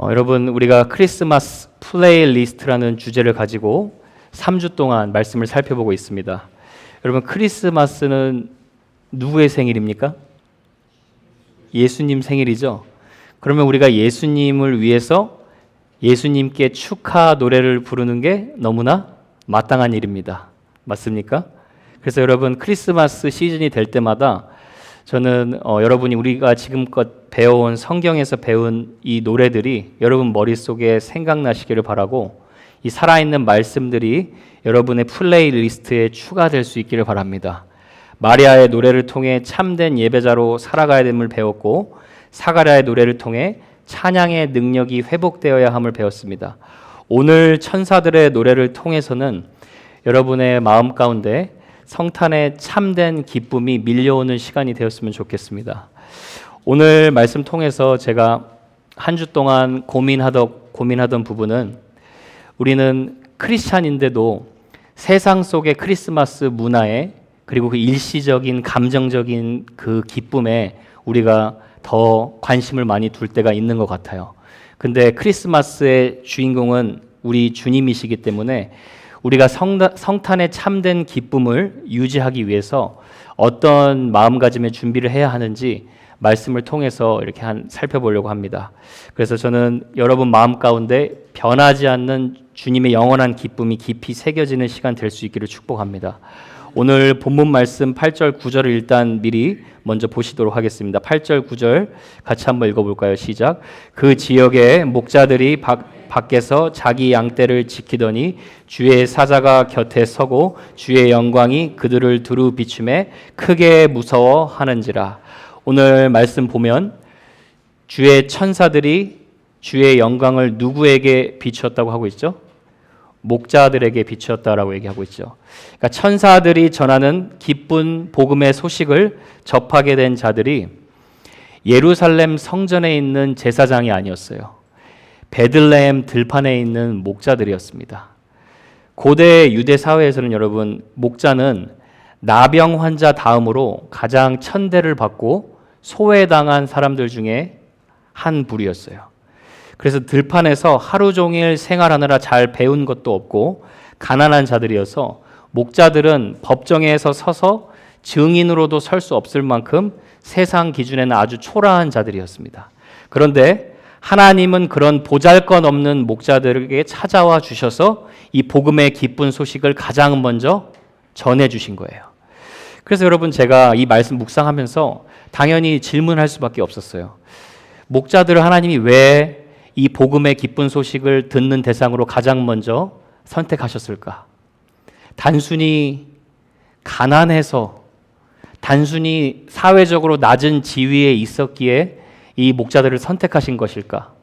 여러분, 우리가 크리스마스 플레이리스트라는 주제를 가지고 3주 동안 말씀을 살펴보고 있습니다. 여러분, 크리스마스는 누구의 생일입니까? 예수님 생일이죠. 그러면 우리가 예수님을 위해서 예수님께 축하 노래를 부르는 게 너무나 마땅한 일입니다. 맞습니까? 그래서 여러분, 크리스마스 시즌이 될 때마다 저는 여러분이 우리가 지금껏 배워온 성경에서 배운 이 노래들이 여러분 머릿속에 생각나시기를 바라고, 이 살아있는 말씀들이 여러분의 플레이리스트에 추가될 수 있기를 바랍니다. 마리아의 노래를 통해 참된 예배자로 살아가야 됨을 배웠고, 사가랴의 노래를 통해 찬양의 능력이 회복되어야 함을 배웠습니다. 오늘 천사들의 노래를 통해서는 여러분의 마음 가운데 성탄의 참된 기쁨이 밀려오는 시간이 되었으면 좋겠습니다. 오늘 말씀 통해서 제가 한 주 동안 고민하던 부분은, 우리는 크리스찬인데도 세상 속의 크리스마스 문화에, 그리고 그 일시적인 감정적인 그 기쁨에 우리가 더 관심을 많이 둘 때가 있는 것 같아요. 근데 크리스마스의 주인공은 우리 주님이시기 때문에 우리가 성탄의 참된 기쁨을 유지하기 위해서 어떤 마음가짐의 준비를 해야 하는지 말씀을 통해서 이렇게 살펴보려고 합니다. 그래서 저는 여러분 마음 가운데 변하지 않는 주님의 영원한 기쁨이 깊이 새겨지는 시간 될 수 있기를 축복합니다. 오늘 본문 말씀 8절 9절을 일단 미리 먼저 보시도록 하겠습니다. 8절 9절 같이 한번 읽어볼까요? 시작. 그 지역의 목자들이 밖에서 자기 양떼를 지키더니 주의 사자가 곁에 서고 주의 영광이 그들을 두루 비추매 크게 무서워하는지라. 오늘 말씀 보면 주의 천사들이 주의 영광을 누구에게 비추었다고 하고 있죠? 목자들에게 비추었다라고 얘기하고 있죠. 그러니까 천사들이 전하는 기쁜 복음의 소식을 접하게 된 자들이 예루살렘 성전에 있는 제사장이 아니었어요. 베들레헴 들판에 있는 목자들이었습니다. 고대 유대 사회에서는 여러분, 목자는 나병 환자 다음으로 가장 천대를 받고 소외당한 사람들 중에 한 부류였어요. 그래서 들판에서 하루 종일 생활하느라 잘 배운 것도 없고 가난한 자들이어서 목자들은 법정에서 서서 증인으로도 설 수 없을 만큼 세상 기준에는 아주 초라한 자들이었습니다. 그런데 하나님은 그런 보잘것없는 목자들에게 찾아와 주셔서 이 복음의 기쁜 소식을 가장 먼저 전해 주신 거예요. 그래서 여러분, 제가 이 말씀 묵상하면서 당연히 질문할 수밖에 없었어요. 목자들을 하나님이 왜 이 복음의 기쁜 소식을 듣는 대상으로 가장 먼저 선택하셨을까? 단순히 가난해서, 단순히 사회적으로 낮은 지위에 있었기에 이 목자들을 선택하신 것일까?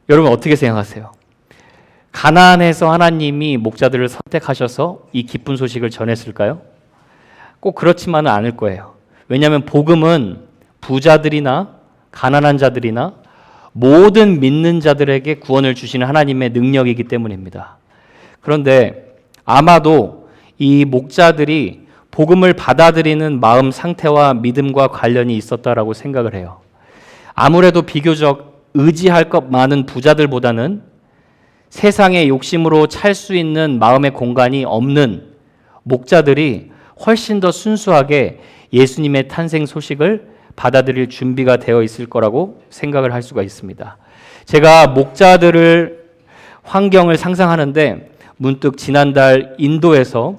여러분 어떻게 생각하세요? 가난해서 하나님이 목자들을 선택하셔서 이 기쁜 소식을 전했을까요? 꼭 그렇지만은 않을 거예요. 왜냐하면 복음은 부자들이나 가난한 자들이나 모든 믿는 자들에게 구원을 주시는 하나님의 능력이기 때문입니다. 그런데 아마도 이 목자들이 복음을 받아들이는 마음 상태와 믿음과 관련이 있었다라고 생각을 해요. 아무래도 비교적 의지할 것 많은 부자들보다는 세상의 욕심으로 찰 수 있는 마음의 공간이 없는 목자들이 훨씬 더 순수하게 예수님의 탄생 소식을 받아들일 준비가 되어 있을 거라고 생각을 할 수가 있습니다. 제가 목자들을 환경을 상상하는데 문득 지난달 인도에서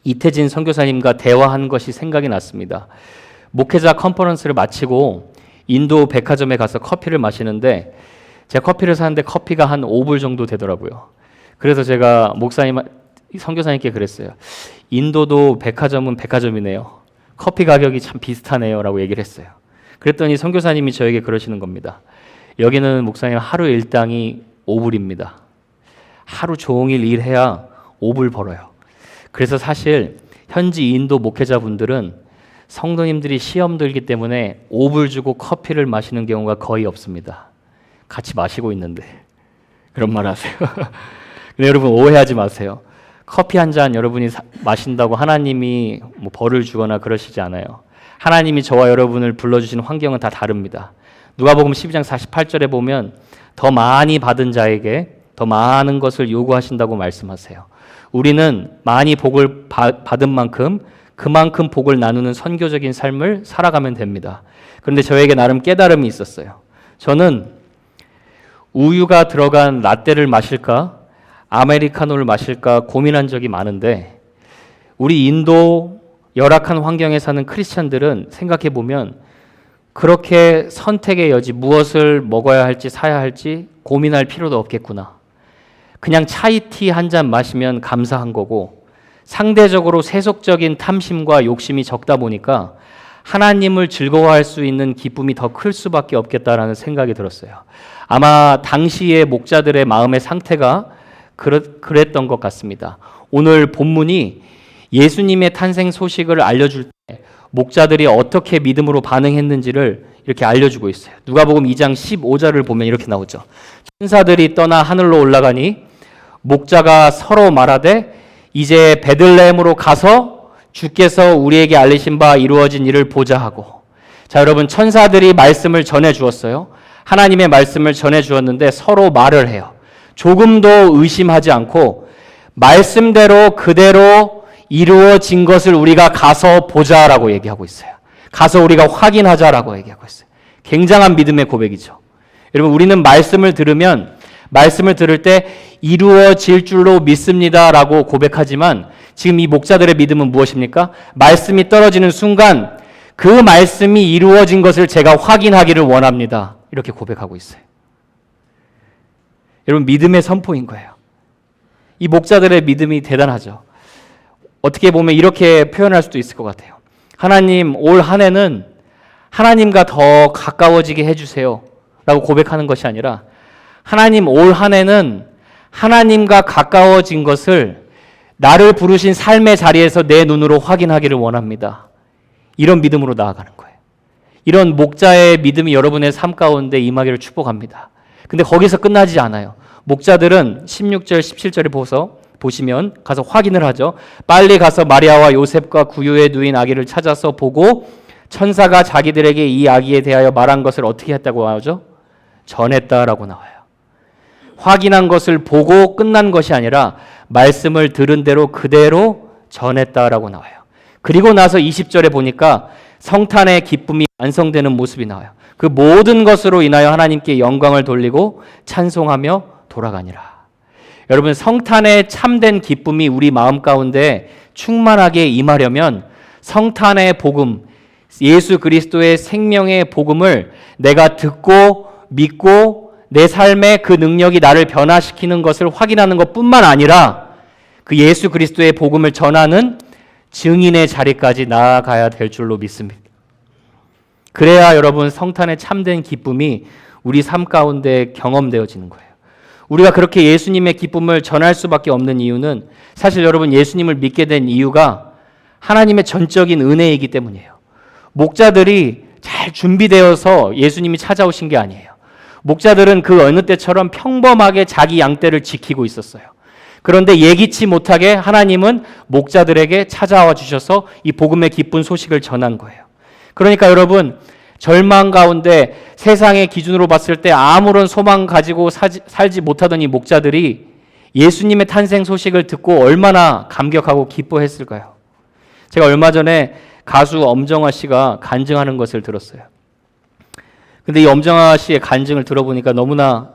이태진 선교사님과 대화한 것이 생각이 났습니다. 목회자 컨퍼런스를 마치고 인도 백화점에 가서 커피를 마시는데, 제가 커피를 사는데 커피가 한 5불 정도 되더라고요. 그래서 제가 선교사님께 그랬어요. 인도도 백화점은 백화점이네요. 커피 가격이 참 비슷하네요 라고 얘기를 했어요. 그랬더니 선교사님이 저에게 그러시는 겁니다. 여기는 목사님 하루 일당이 5불입니다. 하루 종일 일해야 5불 벌어요. 그래서 사실 현지 인도 목회자분들은 성도님들이 시험 들기 때문에 5불 주고 커피를 마시는 경우가 거의 없습니다. 같이 마시고 있는데 그런 말 하세요. 근데 여러분 오해하지 마세요. 커피 한 잔 여러분이 마신다고 하나님이 벌을 주거나 그러시지 않아요. 하나님이 저와 여러분을 불러주신 환경은 다 다릅니다. 누가복음 12장 48절에 보면 더 많이 받은 자에게 더 많은 것을 요구하신다고 말씀하세요. 우리는 많이 복을 받은 만큼 그만큼 복을 나누는 선교적인 삶을 살아가면 됩니다. 그런데 저에게 나름 깨달음이 있었어요. 저는 우유가 들어간 라떼를 마실까 아메리카노를 마실까 고민한 적이 많은데 우리 인도 열악한 환경에 사는 크리스찬들은 생각해 보면 그렇게 선택의 여지, 무엇을 먹어야 할지 사야 할지 고민할 필요도 없겠구나. 그냥 차이티 한 잔 마시면 감사한 거고 상대적으로 세속적인 탐심과 욕심이 적다 보니까 하나님을 즐거워할 수 있는 기쁨이 더 클 수밖에 없겠다라는 생각이 들었어요. 아마 당시의 목자들의 마음의 상태가 그랬던 것 같습니다. 오늘 본문이 예수님의 탄생 소식을 알려줄 때 목자들이 어떻게 믿음으로 반응했는지를 이렇게 알려주고 있어요. 누가복음 2장 15절을 보면 이렇게 나오죠. 천사들이 떠나 하늘로 올라가니 목자가 서로 말하되 이제 베들레헴으로 가서 주께서 우리에게 알리신 바 이루어진 일을 보자 하고. 자, 여러분, 천사들이 말씀을 전해 주었어요. 하나님의 말씀을 전해 주었는데 서로 말을 해요. 조금도 의심하지 않고 말씀대로 그대로 이루어진 것을 우리가 가서 보자라고 얘기하고 있어요. 가서 우리가 확인하자라고 얘기하고 있어요. 굉장한 믿음의 고백이죠. 여러분, 우리는 말씀을 들을 때 이루어질 줄로 믿습니다라고 고백하지만 지금 이 목자들의 믿음은 무엇입니까? 말씀이 떨어지는 순간 그 말씀이 이루어진 것을 제가 확인하기를 원합니다. 이렇게 고백하고 있어요. 여러분, 믿음의 선포인 거예요. 이 목자들의 믿음이 대단하죠. 어떻게 보면 이렇게 표현할 수도 있을 것 같아요. 하나님, 올 한 해는 하나님과 더 가까워지게 해주세요 라고 고백하는 것이 아니라 하나님, 올 한 해는 하나님과 가까워진 것을 나를 부르신 삶의 자리에서 내 눈으로 확인하기를 원합니다. 이런 믿음으로 나아가는 거예요. 이런 목자의 믿음이 여러분의 삶 가운데 임하기를 축복합니다. 근데 거기서 끝나지 않아요. 목자들은 16절, 17절에 보시면 가서 확인을 하죠. 빨리 가서 마리아와 요셉과 구유에 누인 아기를 찾아서 보고 천사가 자기들에게 이 아기에 대하여 말한 것을 어떻게 했다고 나오죠? 전했다라고 나와요. 확인한 것을 보고 끝난 것이 아니라 말씀을 들은 대로 그대로 전했다라고 나와요. 그리고 나서 20절에 보니까 성탄의 기쁨이 완성되는 모습이 나와요. 그 모든 것으로 인하여 하나님께 영광을 돌리고 찬송하며 돌아가니라. 여러분, 성탄의 참된 기쁨이 우리 마음 가운데 충만하게 임하려면 성탄의 복음, 예수 그리스도의 생명의 복음을 내가 듣고 믿고 내 삶의 그 능력이 나를 변화시키는 것을 확인하는 것뿐만 아니라 그 예수 그리스도의 복음을 전하는 증인의 자리까지 나아가야 될 줄로 믿습니다. 그래야 여러분, 성탄의 참된 기쁨이 우리 삶 가운데 경험되어지는 거예요. 우리가 그렇게 예수님의 기쁨을 전할 수밖에 없는 이유는 사실 여러분, 예수님을 믿게 된 이유가 하나님의 전적인 은혜이기 때문이에요. 목자들이 잘 준비되어서 예수님이 찾아오신 게 아니에요. 목자들은 그 어느 때처럼 평범하게 자기 양떼를 지키고 있었어요. 그런데 예기치 못하게 하나님은 목자들에게 찾아와 주셔서 이 복음의 기쁜 소식을 전한 거예요. 그러니까 여러분, 절망 가운데 세상의 기준으로 봤을 때 아무런 소망 가지고 살지 못하던 이 목자들이 예수님의 탄생 소식을 듣고 얼마나 감격하고 기뻐했을까요? 제가 얼마 전에 가수 엄정화 씨가 간증하는 것을 들었어요. 근데 이 엄정화 씨의 간증을 들어보니까 너무나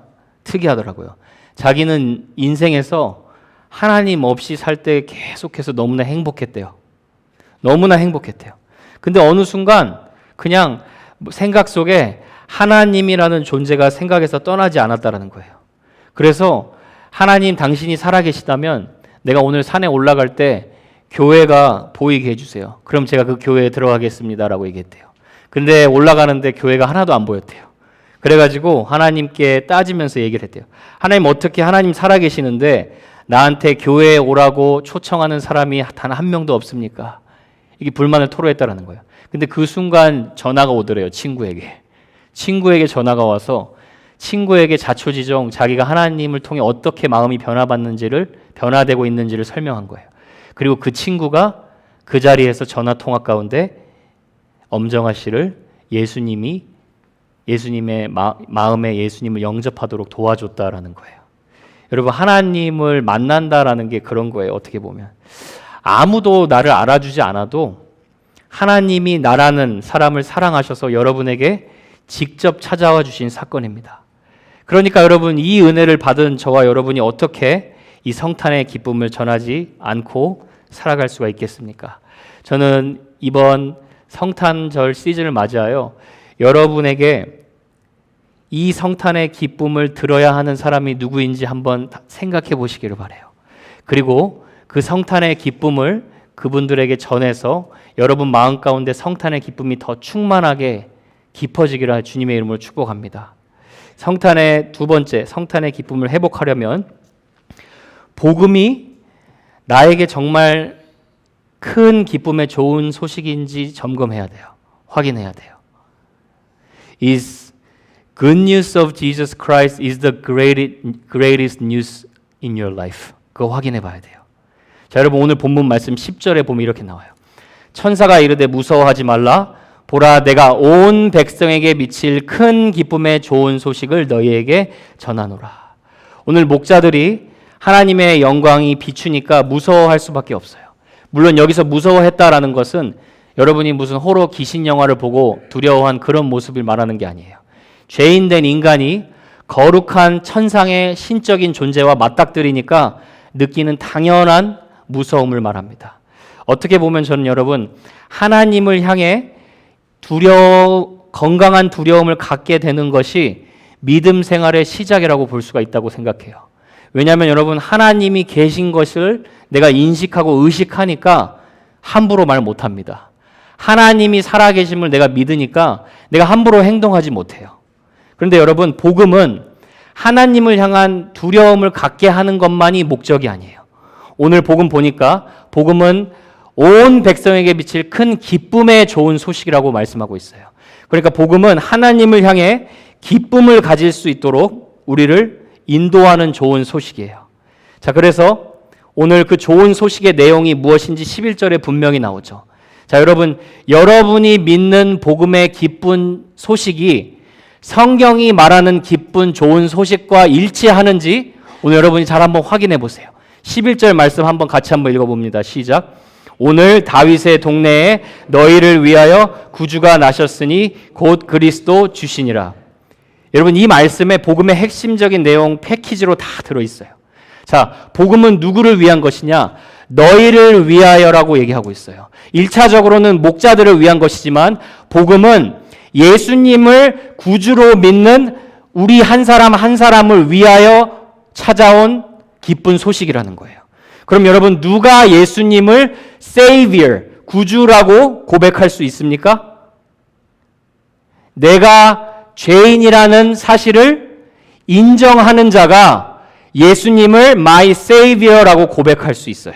특이하더라고요. 자기는 인생에서 하나님 없이 살 때 계속해서 너무나 행복했대요. 너무나 행복했대요. 근데 어느 순간 그냥 생각 속에 하나님이라는 존재가 생각에서 떠나지 않았다라는 거예요. 그래서 하나님, 당신이 살아계시다면 내가 오늘 산에 올라갈 때 교회가 보이게 해주세요. 그럼 제가 그 교회에 들어가겠습니다라고 얘기했대요. 근데 올라가는데 교회가 하나도 안 보였대요. 그래가지고 하나님께 따지면서 얘기를 했대요. 하나님, 어떻게 하나님 살아계시는데 나한테 교회에 오라고 초청하는 사람이 단 한 명도 없습니까? 이게 불만을 토로했다라는 거예요. 근데 그 순간 전화가 오더래요. 친구에게 전화가 와서 친구에게 자초지종 자기가 하나님을 통해 어떻게 마음이 변화되고 있는지를 설명한 거예요. 그리고 그 친구가 그 자리에서 전화 통화 가운데 엄정화 씨를 예수님이 예수님의 마음에 예수님을 영접하도록 도와줬다라는 거예요. 여러분, 하나님을 만난다라는 게 그런 거예요. 어떻게 보면 아무도 나를 알아주지 않아도 하나님이 나라는 사람을 사랑하셔서 여러분에게 직접 찾아와 주신 사건입니다. 그러니까 여러분, 이 은혜를 받은 저와 여러분이 어떻게 이 성탄의 기쁨을 전하지 않고 살아갈 수가 있겠습니까? 저는 이번 성탄절 시즌을 맞이하여 여러분에게 이 성탄의 기쁨을 들어야 하는 사람이 누구인지 한번 생각해 보시기를 바라요. 그리고 그 성탄의 기쁨을 그분들에게 전해서 여러분 마음 가운데 성탄의 기쁨이 더 충만하게 깊어지기를 주님의 이름으로 축복합니다. 성탄의 두 번째, 성탄의 기쁨을 회복하려면 복음이 나에게 정말 큰 기쁨의 좋은 소식인지 점검해야 돼요. 확인해야 돼요. Is good news of Jesus Christ is the greatest news in your life. 그거 확인해 봐야 돼요. 자, 여러분, 오늘 본문 말씀 10절에 보면 이렇게 나와요. 천사가 이르되 무서워하지 말라. 보라, 내가 온 백성에게 미칠 큰 기쁨의 좋은 소식을 너희에게 전하노라. 오늘 목자들이 하나님의 영광이 비추니까 무서워할 수밖에 없어요. 물론 여기서 무서워했다라는 것은 여러분이 무슨 호러 귀신 영화를 보고 두려워한 그런 모습을 말하는 게 아니에요. 죄인된 인간이 거룩한 천상의 신적인 존재와 맞닥뜨리니까 느끼는 당연한 무서움을 말합니다. 어떻게 보면 저는 여러분, 하나님을 향해 건강한 두려움을 갖게 되는 것이 믿음 생활의 시작이라고 볼 수가 있다고 생각해요. 왜냐하면 여러분, 하나님이 계신 것을 내가 인식하고 의식하니까 함부로 말 못합니다. 하나님이 살아계심을 내가 믿으니까 내가 함부로 행동하지 못해요. 그런데 여러분, 복음은 하나님을 향한 두려움을 갖게 하는 것만이 목적이 아니에요. 오늘 복음 보니까 복음은 온 백성에게 미칠 큰 기쁨의 좋은 소식이라고 말씀하고 있어요. 그러니까 복음은 하나님을 향해 기쁨을 가질 수 있도록 우리를 인도하는 좋은 소식이에요. 자, 그래서 오늘 그 좋은 소식의 내용이 무엇인지 11절에 분명히 나오죠. 자, 여러분, 여러분이 믿는 복음의 기쁜 소식이 성경이 말하는 기쁜 좋은 소식과 일치하는지 오늘 여러분이 잘 한번 확인해 보세요. 11절 말씀 한번 같이 한번 읽어봅니다. 시작. 오늘 다윗의 동네에 너희를 위하여 구주가 나셨으니 곧 그리스도 주시니라. 여러분, 이 말씀에 복음의 핵심적인 내용 패키지로 다 들어있어요. 자, 복음은 누구를 위한 것이냐? 너희를 위하여라고 얘기하고 있어요. 1차적으로는 목자들을 위한 것이지만 복음은 예수님을 구주로 믿는 우리 한 사람 한 사람을 위하여 찾아온 기쁜 소식이라는 거예요. 그럼 여러분, 누가 예수님을 Savior, 구주라고 고백할 수 있습니까? 내가 죄인이라는 사실을 인정하는 자가 예수님을 My Savior라고 고백할 수 있어요.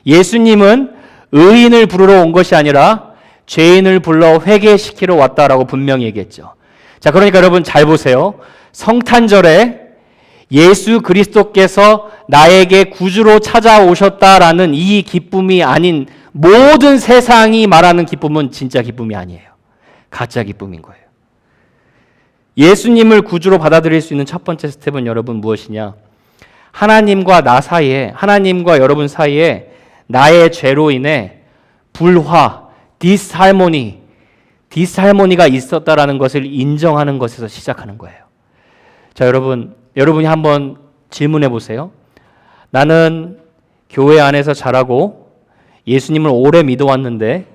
예수님은 의인을 부르러 온 것이 아니라 죄인을 불러 회개시키러 왔다라고 분명히 얘기했죠. 자, 그러니까 여러분 잘 보세요. 성탄절에 예수 그리스도께서 나에게 구주로 찾아오셨다라는 이 기쁨이 아닌 모든 세상이 말하는 기쁨은 진짜 기쁨이 아니에요. 가짜 기쁨인 거예요. 예수님을 구주로 받아들일 수 있는 첫 번째 스텝은 여러분 무엇이냐? 하나님과 나 사이에, 하나님과 여러분 사이에 나의 죄로 인해 불화, 디스할모니가 있었다라는 것을 인정하는 것에서 시작하는 거예요. 자, 여러분이 한번 질문해 보세요. 나는 교회 안에서 자라고 예수님을 오래 믿어왔는데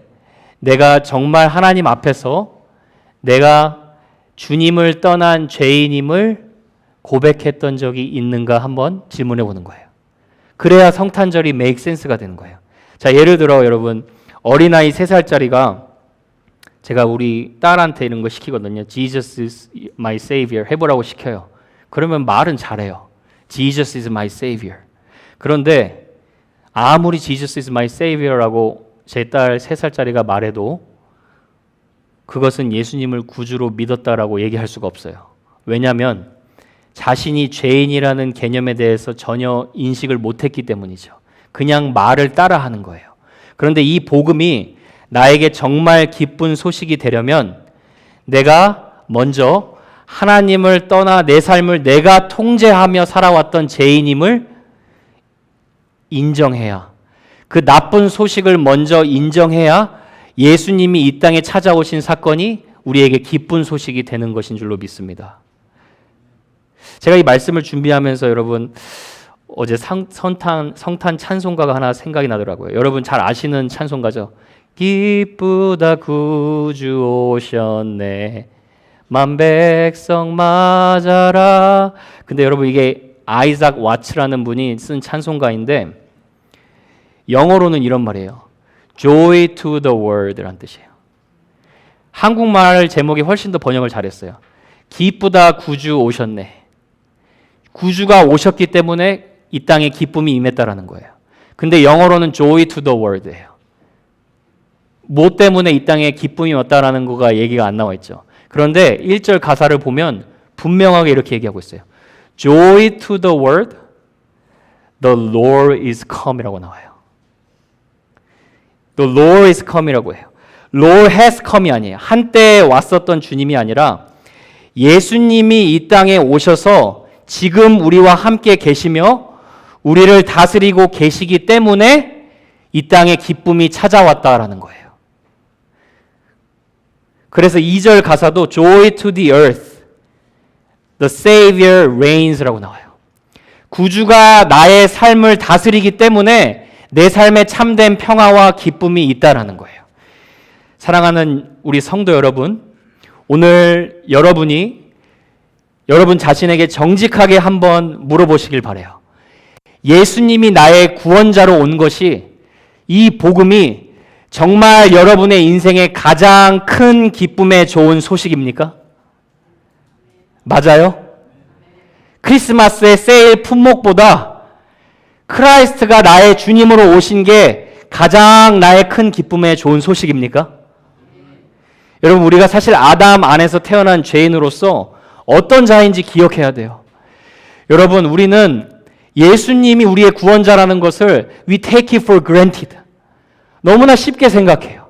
내가 정말 하나님 앞에서 내가 주님을 떠난 죄인임을 고백했던 적이 있는가 한번 질문해 보는 거예요. 그래야 성탄절이 make sense가 되는 거예요. 자, 예를 들어 여러분, 어린아이 3살짜리가 제가 우리 딸한테 이런 거 시키거든요. Jesus is my savior 해보라고 시켜요. 그러면 말은 잘해요. Jesus is my savior. 그런데 아무리 Jesus is my savior라고 제 딸 3살짜리가 말해도 그것은 예수님을 구주로 믿었다라고 얘기할 수가 없어요. 왜냐하면 자신이 죄인이라는 개념에 대해서 전혀 인식을 못했기 때문이죠. 그냥 말을 따라하는 거예요. 그런데 이 복음이 나에게 정말 기쁜 소식이 되려면 내가 먼저 하나님을 떠나 내 삶을 내가 통제하며 살아왔던 죄인임을 인정해야, 그 나쁜 소식을 먼저 인정해야 예수님이 이 땅에 찾아오신 사건이 우리에게 기쁜 소식이 되는 것인 줄로 믿습니다. 제가 이 말씀을 준비하면서 여러분 어제 성탄 찬송가가 하나 생각이 나더라고요. 여러분 잘 아시는 찬송가죠. 기쁘다 구주 오셨네 만백성 맞아라. 근데 여러분 이게 아이작 와츠라는 분이 쓴 찬송가인데 영어로는 이런 말이에요. Joy to the world라는 뜻이에요. 한국말 제목이 훨씬 더 번역을 잘했어요. 기쁘다 구주 오셨네. 구주가 오셨기 때문에 이 땅에 기쁨이 임했다라는 거예요. 근데 영어로는 Joy to the world예요. 뭐 때문에 이 땅에 기쁨이 왔다라는 거가 얘기가 안 나와 있죠. 그런데 1절 가사를 보면 분명하게 이렇게 얘기하고 있어요. Joy to the world, the Lord is come이라고 나와요. The Lord is come이라고 해요. Lord has come이 아니에요. 한때 왔었던 주님이 아니라 예수님이 이 땅에 오셔서 지금 우리와 함께 계시며 우리를 다스리고 계시기 때문에 이 땅에 기쁨이 찾아왔다라는 거예요. 그래서 2절 가사도 Joy to the earth, the Savior reigns라고 나와요. 구주가 나의 삶을 다스리기 때문에 내 삶에 참된 평화와 기쁨이 있다라는 거예요. 사랑하는 우리 성도 여러분, 오늘 여러분이 여러분 자신에게 정직하게 한번 물어보시길 바라요. 예수님이 나의 구원자로 온 것이, 이 복음이 정말 여러분의 인생의 가장 큰 기쁨에 좋은 소식입니까? 맞아요? 크리스마스의 세일 품목보다 크라이스트가 나의 주님으로 오신 게 가장 나의 큰 기쁨에 좋은 소식입니까? 여러분, 우리가 사실 아담 안에서 태어난 죄인으로서 어떤 자인지 기억해야 돼요. 여러분, 우리는 예수님이 우리의 구원자라는 것을 we take it for granted. 너무나 쉽게 생각해요.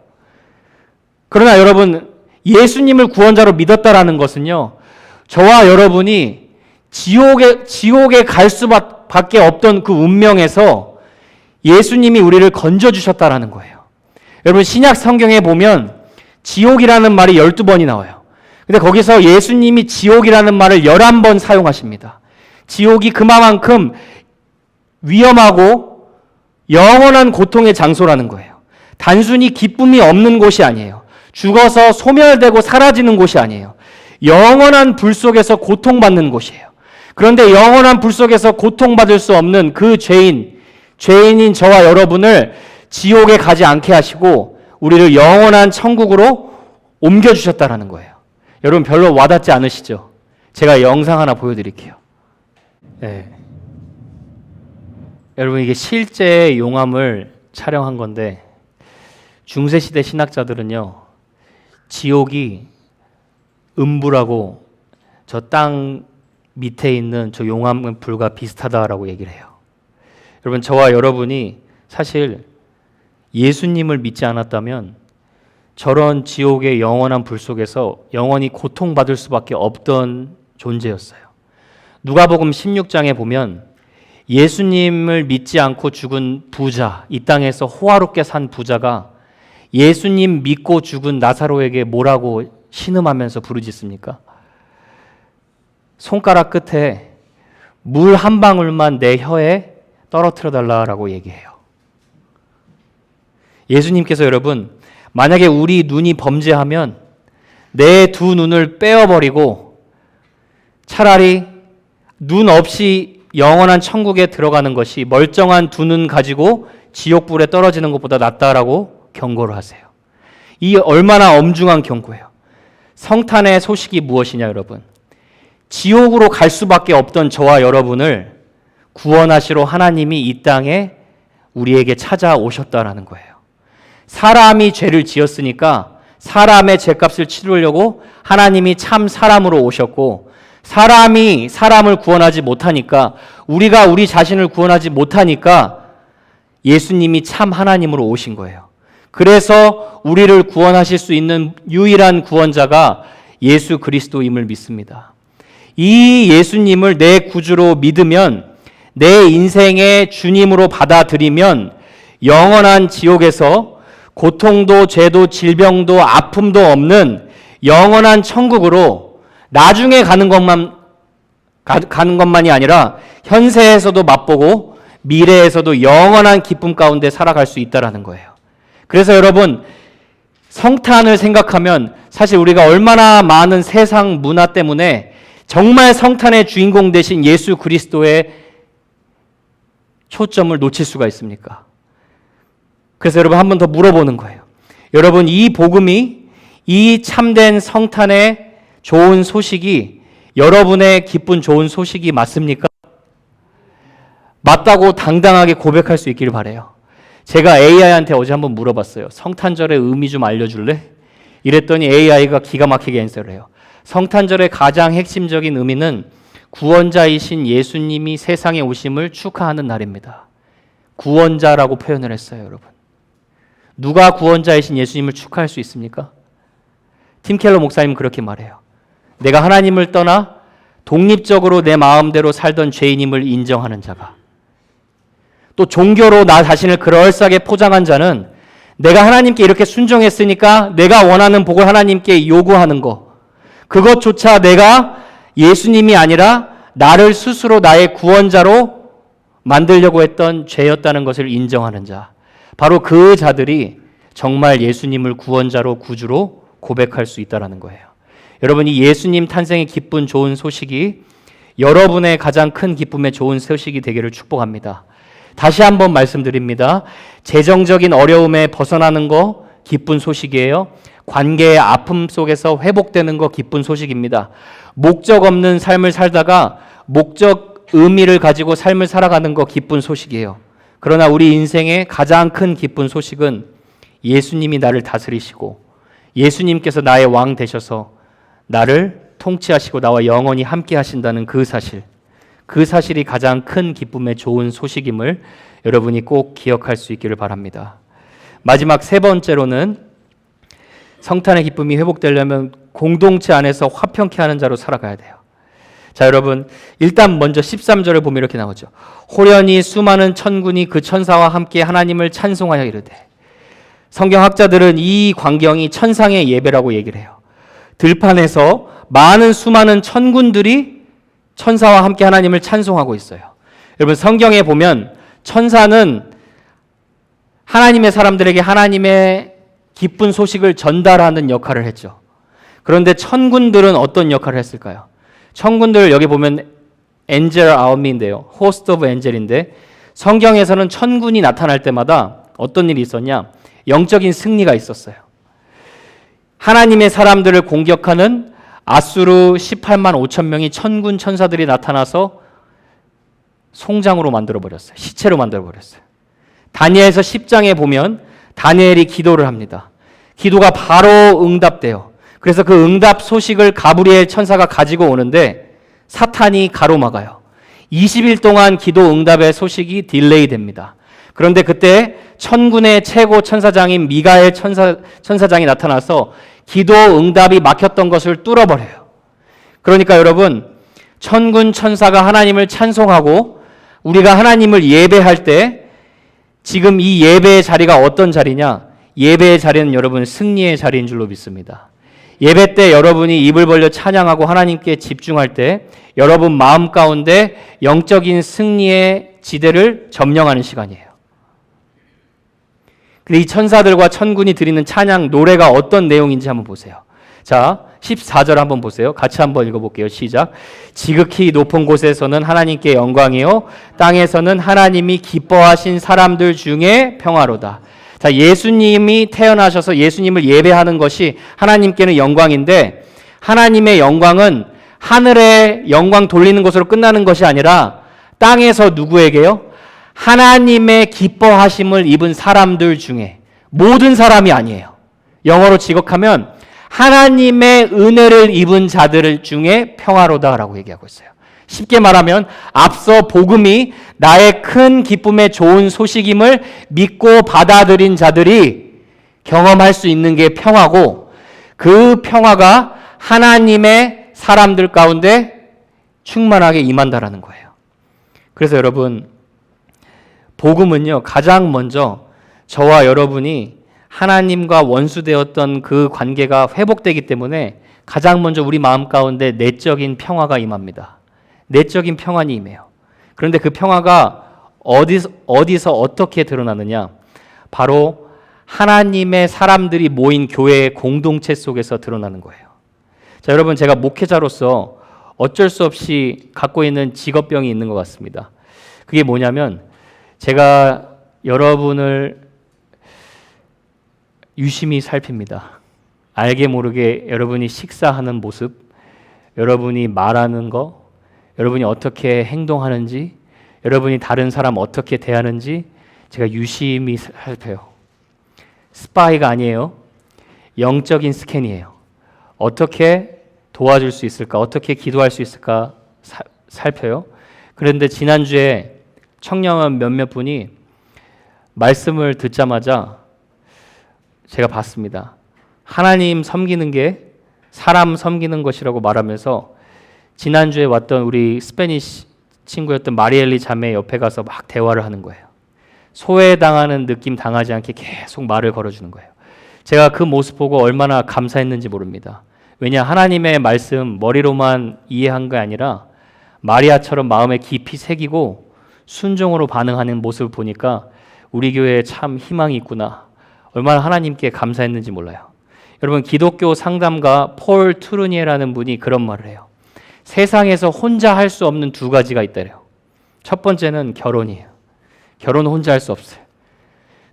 그러나 여러분, 예수님을 구원자로 믿었다라는 것은요, 저와 여러분이 지옥에 갈 수밖에 없던 그 운명에서 예수님이 우리를 건져주셨다라는 거예요. 여러분, 신약 성경에 보면 지옥이라는 말이 12번이 나와요. 근데 거기서 예수님이 지옥이라는 말을 11번 사용하십니다. 지옥이 그만큼 위험하고 영원한 고통의 장소라는 거예요. 단순히 기쁨이 없는 곳이 아니에요. 죽어서 소멸되고 사라지는 곳이 아니에요. 영원한 불 속에서 고통받는 곳이에요. 그런데 영원한 불 속에서 고통받을 수 없는 그 죄인인 저와 여러분을 지옥에 가지 않게 하시고 우리를 영원한 천국으로 옮겨주셨다라는 거예요. 여러분, 별로 와닿지 않으시죠? 제가 영상 하나 보여드릴게요. 네. 여러분, 이게 실제 용암을 촬영한 건데 중세시대 신학자들은요, 지옥이 음부라고 저 땅 밑에 있는 저 용암 불과 비슷하다라고 얘기를 해요. 여러분, 저와 여러분이 사실 예수님을 믿지 않았다면 저런 지옥의 영원한 불 속에서 영원히 고통받을 수밖에 없던 존재였어요. 누가복음 16장에 보면 예수님을 믿지 않고 죽은 부자, 이 땅에서 호화롭게 산 부자가 예수님 믿고 죽은 나사로에게 뭐라고 신음하면서 부르짖습니까? 손가락 끝에 물 한 방울만 내 혀에 떨어뜨려 달라라고 얘기해요. 예수님께서 여러분, 만약에 우리 눈이 범죄하면 내 두 눈을 빼어버리고 차라리 눈 없이 영원한 천국에 들어가는 것이 멀쩡한 두 눈 가지고 지옥불에 떨어지는 것보다 낫다라고 경고를 하세요. 이 얼마나 엄중한 경고예요. 성탄의 소식이 무엇이냐, 여러분? 지옥으로 갈 수밖에 없던 저와 여러분을 구원하시러 하나님이 이 땅에 우리에게 찾아오셨다라는 거예요. 사람이 죄를 지었으니까 사람의 죄값을 치르려고 하나님이 참 사람으로 오셨고, 사람이 사람을 구원하지 못하니까, 우리가 우리 자신을 구원하지 못하니까 예수님이 참 하나님으로 오신 거예요. 그래서 우리를 구원하실 수 있는 유일한 구원자가 예수 그리스도임을 믿습니다. 이 예수님을 내 구주로 믿으면, 내 인생의 주님으로 받아들이면 영원한 지옥에서 고통도 죄도 질병도 아픔도 없는 영원한 천국으로 나중에 가는 것만이 아니라 현세에서도 맛보고 미래에서도 영원한 기쁨 가운데 살아갈 수 있다라는 거예요. 그래서 여러분, 성탄을 생각하면 사실 우리가 얼마나 많은 세상 문화 때문에 정말 성탄의 주인공 되신 예수 그리스도의 초점을 놓칠 수가 있습니까? 그래서 여러분, 한 번 더 물어보는 거예요. 여러분, 이 복음이, 이 참된 성탄의 좋은 소식이 여러분의 기쁜 좋은 소식이 맞습니까? 맞다고 당당하게 고백할 수 있기를 바라요. 제가 AI한테 어제 한번 물어봤어요. 성탄절의 의미 좀 알려줄래? 이랬더니 AI가 기가 막히게 앤서를 해요. 성탄절의 가장 핵심적인 의미는 구원자이신 예수님이 세상에 오심을 축하하는 날입니다. 구원자라고 표현을 했어요, 여러분. 누가 구원자이신 예수님을 축하할 수 있습니까? 팀 켈러 목사님은 그렇게 말해요. 내가 하나님을 떠나 독립적으로 내 마음대로 살던 죄인임을 인정하는 자가, 또 종교로 나 자신을 그럴싸하게 포장한 자는 내가 하나님께 이렇게 순종했으니까 내가 원하는 복을 하나님께 요구하는 거, 그것조차 내가 예수님이 아니라 나를 스스로 나의 구원자로 만들려고 했던 죄였다는 것을 인정하는 자, 바로 그 자들이 정말 예수님을 구원자로 구주로 고백할 수 있다는 거예요. 여러분, 이 예수님 탄생의 기쁜 좋은 소식이 여러분의 가장 큰 기쁨의 좋은 소식이 되기를 축복합니다. 다시 한번 말씀드립니다. 재정적인 어려움에 벗어나는 거 기쁜 소식이에요. 관계의 아픔 속에서 회복되는 거 기쁜 소식입니다. 목적 없는 삶을 살다가 목적 의미를 가지고 삶을 살아가는 거 기쁜 소식이에요. 그러나 우리 인생의 가장 큰 기쁜 소식은 예수님이 나를 다스리시고 예수님께서 나의 왕 되셔서 나를 통치하시고 나와 영원히 함께 하신다는 그 사실, 그 사실이 가장 큰 기쁨의 좋은 소식임을 여러분이 꼭 기억할 수 있기를 바랍니다. 마지막 세 번째로는 성탄의 기쁨이 회복되려면 공동체 안에서 화평케 하는 자로 살아가야 돼요. 자, 여러분, 일단 먼저 13절을 보면 이렇게 나오죠. 호련히 수많은 천군이 그 천사와 함께 하나님을 찬송하여 이르되. 성경학자들은 이 광경이 천상의 예배라고 얘기를 해요. 들판에서 많은 수많은 천군들이 천사와 함께 하나님을 찬송하고 있어요. 여러분, 성경에 보면 천사는 하나님의 사람들에게 하나님의 기쁜 소식을 전달하는 역할을 했죠. 그런데 천군들은 어떤 역할을 했을까요? 천군들 여기 보면 엔젤 아우미인데요. 호스트 오브 엔젤인데, 성경에서는 천군이 나타날 때마다 어떤 일이 있었냐? 영적인 승리가 있었어요. 하나님의 사람들을 공격하는 아수르 18만 5천 명이 천군 천사들이 나타나서 송장으로 만들어버렸어요. 시체로 만들어버렸어요. 다니엘서 10장에 보면 다니엘이 기도를 합니다. 기도가 바로 응답돼요. 그래서 그 응답 소식을 가브리엘 천사가 가지고 오는데 사탄이 가로막아요. 20일 동안 기도 응답의 소식이 딜레이 됩니다. 그런데 그때 천군의 최고 천사장인 미가엘 천사장이 나타나서 기도 응답이 막혔던 것을 뚫어버려요. 그러니까 여러분, 천군 천사가 하나님을 찬송하고 우리가 하나님을 예배할 때 지금 이 예배의 자리가 어떤 자리냐? 예배의 자리는 여러분 승리의 자리인 줄로 믿습니다. 예배 때 여러분이 입을 벌려 찬양하고 하나님께 집중할 때 여러분 마음 가운데 영적인 승리의 지대를 점령하는 시간이에요. 근데 이 천사들과 천군이 드리는 찬양 노래가 어떤 내용인지 한번 보세요. 자, 14절 한번 보세요. 같이 한번 읽어볼게요. 시작. 지극히 높은 곳에서는 하나님께 영광이요, 땅에서는 하나님이 기뻐하신 사람들 중에 평화로다. 자, 예수님이 태어나셔서 예수님을 예배하는 것이 하나님께는 영광인데, 하나님의 영광은 하늘의 영광 돌리는 것으로 끝나는 것이 아니라 땅에서 누구에게요? 하나님의 기뻐하심을 입은 사람들 중에, 모든 사람이 아니에요. 영어로 직역하면 하나님의 은혜를 입은 자들 중에 평화로다라고 얘기하고 있어요. 쉽게 말하면 앞서 복음이 나의 큰 기쁨의 좋은 소식임을 믿고 받아들인 자들이 경험할 수 있는 게 평화고, 그 평화가 하나님의 사람들 가운데 충만하게 임한다라는 거예요. 그래서 여러분, 복음은요, 가장 먼저 저와 여러분이 하나님과 원수되었던 그 관계가 회복되기 때문에 가장 먼저 우리 마음 가운데 내적인 평화가 임합니다. 내적인 평안이 임해요. 그런데 그 평화가 어디서 어떻게 드러나느냐? 바로 하나님의 사람들이 모인 교회의 공동체 속에서 드러나는 거예요. 자, 여러분, 제가 목회자로서 어쩔 수 없이 갖고 있는 직업병이 있는 것 같습니다. 그게 뭐냐면 제가 여러분을 유심히 살핍니다. 알게 모르게 여러분이 식사하는 모습, 여러분이 말하는 거, 여러분이 어떻게 행동하는지, 여러분이 다른 사람 어떻게 대하는지 제가 유심히 살펴요. 스파이가 아니에요. 영적인 스캔이에요. 어떻게 도와줄 수 있을까? 어떻게 기도할 수 있을까? 살펴요. 그런데 지난주에 청년원 몇몇 분이 말씀을 듣자마자 제가 봤습니다. 하나님 섬기는 게 사람 섬기는 것이라고 말하면서 지난주에 왔던 우리 스페니시 친구였던 마리엘리 자매 옆에 가서 막 대화를 하는 거예요. 소외당하는 느낌 당하지 않게 계속 말을 걸어주는 거예요. 제가 그 모습 보고 얼마나 감사했는지 모릅니다. 왜냐, 하나님의 말씀 머리로만 이해한 게 아니라 마리아처럼 마음에 깊이 새기고 순종으로 반응하는 모습을 보니까 우리 교회에 참 희망이 있구나. 얼마나 하나님께 감사했는지 몰라요. 여러분, 기독교 상담가 폴 투르니에라는 분이 그런 말을 해요. 세상에서 혼자 할 수 없는 두 가지가 있다래요. 첫 번째는 결혼이에요. 결혼은 혼자 할 수 없어요.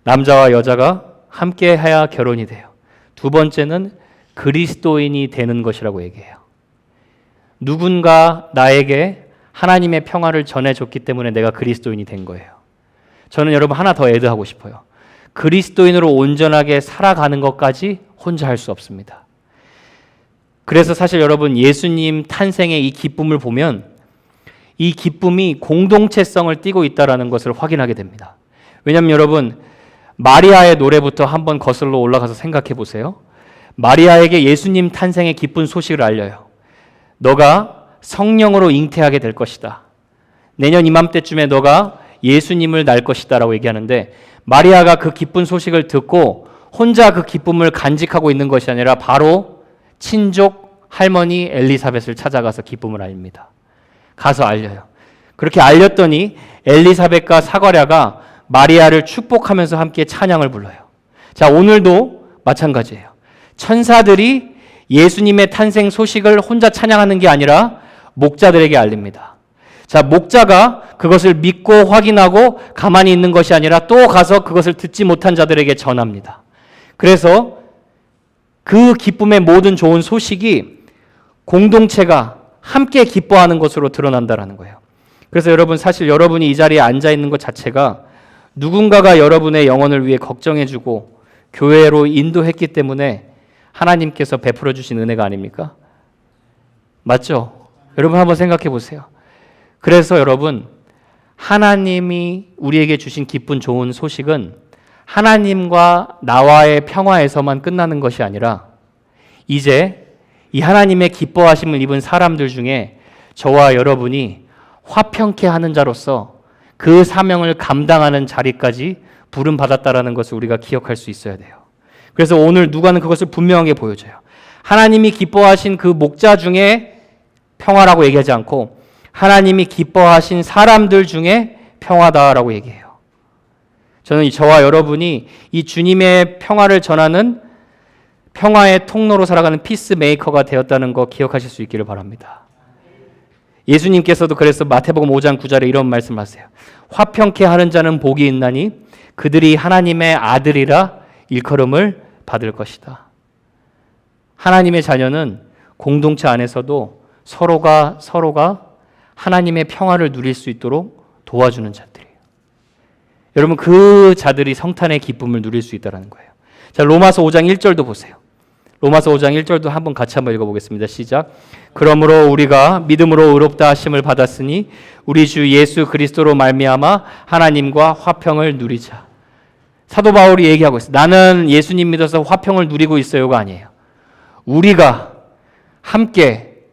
남자와 여자가 함께 해야 결혼이 돼요. 두 번째는 그리스도인이 되는 것이라고 얘기해요. 누군가 나에게 하나님의 평화를 전해줬기 때문에 내가 그리스도인이 된 거예요. 저는 여러분 하나 더 애드하고 싶어요. 그리스도인으로 온전하게 살아가는 것까지 혼자 할 수 없습니다. 그래서 사실 여러분, 예수님 탄생의 이 기쁨을 보면 이 기쁨이 공동체성을 띠고 있다는 것을 확인하게 됩니다. 왜냐하면 여러분, 마리아의 노래부터 한번 거슬러 올라가서 생각해 보세요. 마리아에게 예수님 탄생의 기쁜 소식을 알려요. 너가 성령으로 잉태하게 될 것이다. 내년 이맘때쯤에 너가 예수님을 낳을 것이다 라고 얘기하는데, 마리아가 그 기쁜 소식을 듣고 혼자 그 기쁨을 간직하고 있는 것이 아니라 바로 친족 할머니 엘리사벳을 찾아가서 기쁨을 알립니다. 가서 알려요. 그렇게 알렸더니 엘리사벳과 사과랴가 마리아를 축복하면서 함께 찬양을 불러요. 자, 오늘도 마찬가지예요. 천사들이 예수님의 탄생 소식을 혼자 찬양하는 게 아니라 목자들에게 알립니다. 자, 목자가 그것을 믿고 확인하고 가만히 있는 것이 아니라 또 가서 그것을 듣지 못한 자들에게 전합니다. 그래서 그 기쁨의 모든 좋은 소식이 공동체가 함께 기뻐하는 것으로 드러난다는 거예요. 그래서 여러분, 사실 여러분이 이 자리에 앉아 있는 것 자체가 누군가가 여러분의 영혼을 위해 걱정해주고 교회로 인도했기 때문에 하나님께서 베풀어 주신 은혜가 아닙니까? 맞죠? 여러분 한번 생각해 보세요. 그래서 여러분, 하나님이 우리에게 주신 기쁜 좋은 소식은 하나님과 나와의 평화에서만 끝나는 것이 아니라 이제 이 하나님의 기뻐하심을 입은 사람들 중에 저와 여러분이 화평케 하는 자로서 그 사명을 감당하는 자리까지 부름받았다라는 것을 우리가 기억할 수 있어야 돼요. 그래서 오늘 누가는 그것을 분명하게 보여줘요. 하나님이 기뻐하신 그 목자 중에 평화라고 얘기하지 않고 하나님이 기뻐하신 사람들 중에 평화다라고 얘기해요. 저는 저와 여러분이 이 주님의 평화를 전하는 평화의 통로로 살아가는 피스메이커가 되었다는 거 기억하실 수 있기를 바랍니다. 예수님께서도 그래서 마태복음 5장 9절에 이런 말씀하세요. 화평케 하는 자는 복이 있나니 그들이 하나님의 아들이라 일컬음을 받을 것이다. 하나님의 자녀는 공동체 안에서도 서로가 하나님의 평화를 누릴 수 있도록 도와주는 자들이에요. 여러분, 그 자들이 성탄의 기쁨을 누릴 수 있다는 거예요. 자, 로마서 5장 1절도 보세요. 로마서 5장 1절도 같이 한번 읽어보겠습니다. 시작. 그러므로 우리가 믿음으로 의롭다 하심을 받았으니 우리 주 예수 그리스도로 말미암아 하나님과 화평을 누리자. 사도 바울이 얘기하고 있어요. 나는 예수님 믿어서 화평을 누리고 있어요가 아니에요. 우리가 함께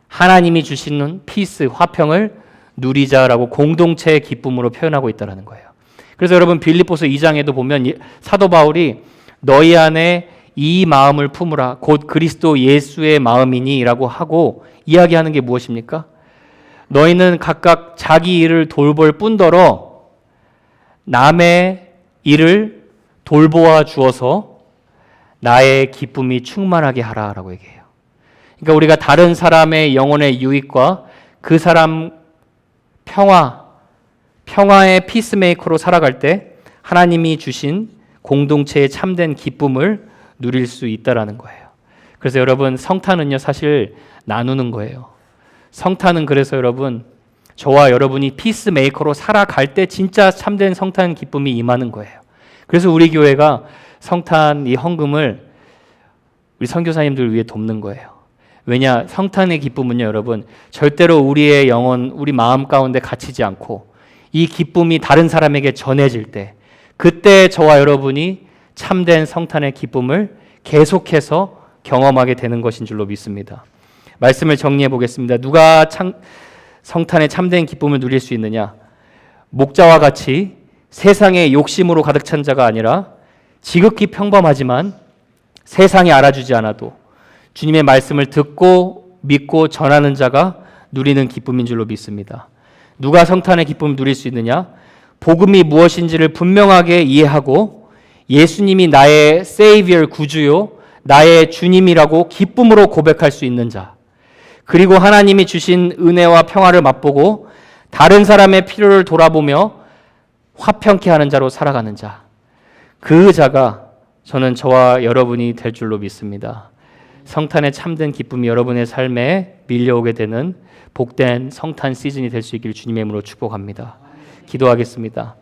하나님이 주시는 피스, 화평을 누리자라고 공동체의 기쁨으로 표현하고 있다는 거예요. 그래서 여러분 빌립보서 2장에도 보면 사도 바울이 너희 안에 이 마음을 품으라 곧 그리스도 예수의 마음이니 라고 하고 이야기하는 게 무엇입니까? 너희는 각각 자기 일을 돌볼 뿐더러 남의 일을 돌보아 주어서 나의 기쁨이 충만하게 하라라고 얘기해요. 그러니까 우리가 다른 사람의 영혼의 유익과 그 사람 평화의 피스메이커로 살아갈 때 하나님이 주신 공동체의 참된 기쁨을 누릴 수 있다라는 거예요. 그래서 여러분 성탄은요 사실 나누는 거예요. 성탄은 그래서 여러분 저와 여러분이 피스메이커로 살아갈 때 진짜 참된 성탄 기쁨이 임하는 거예요. 그래서 우리 교회가 성탄 이 헌금을 우리 선교사님들을 위해 돕는 거예요. 왜냐? 성탄의 기쁨은요 여러분 절대로 우리의 영혼, 우리 마음 가운데 갇히지 않고 이 기쁨이 다른 사람에게 전해질 때 그때 저와 여러분이 참된 성탄의 기쁨을 계속해서 경험하게 되는 것인 줄로 믿습니다. 말씀을 정리해 보겠습니다. 누가 성탄의 참된 기쁨을 누릴 수 있느냐? 목자와 같이 세상의 욕심으로 가득 찬 자가 아니라 지극히 평범하지만 세상이 알아주지 않아도 주님의 말씀을 듣고 믿고 전하는 자가 누리는 기쁨인 줄로 믿습니다. 누가 성탄의 기쁨을 누릴 수 있느냐? 복음이 무엇인지를 분명하게 이해하고 예수님이 나의 세이비어 구주요 나의 주님이라고 기쁨으로 고백할 수 있는 자, 그리고 하나님이 주신 은혜와 평화를 맛보고 다른 사람의 필요를 돌아보며 화평케 하는 자로 살아가는 자, 그 자가 저는 저와 여러분이 될 줄로 믿습니다. 성탄의 참된 기쁨이 여러분의 삶에 밀려오게 되는 복된 성탄 시즌이 될 수 있기를 주님의 이름으로 축복합니다. 기도하겠습니다.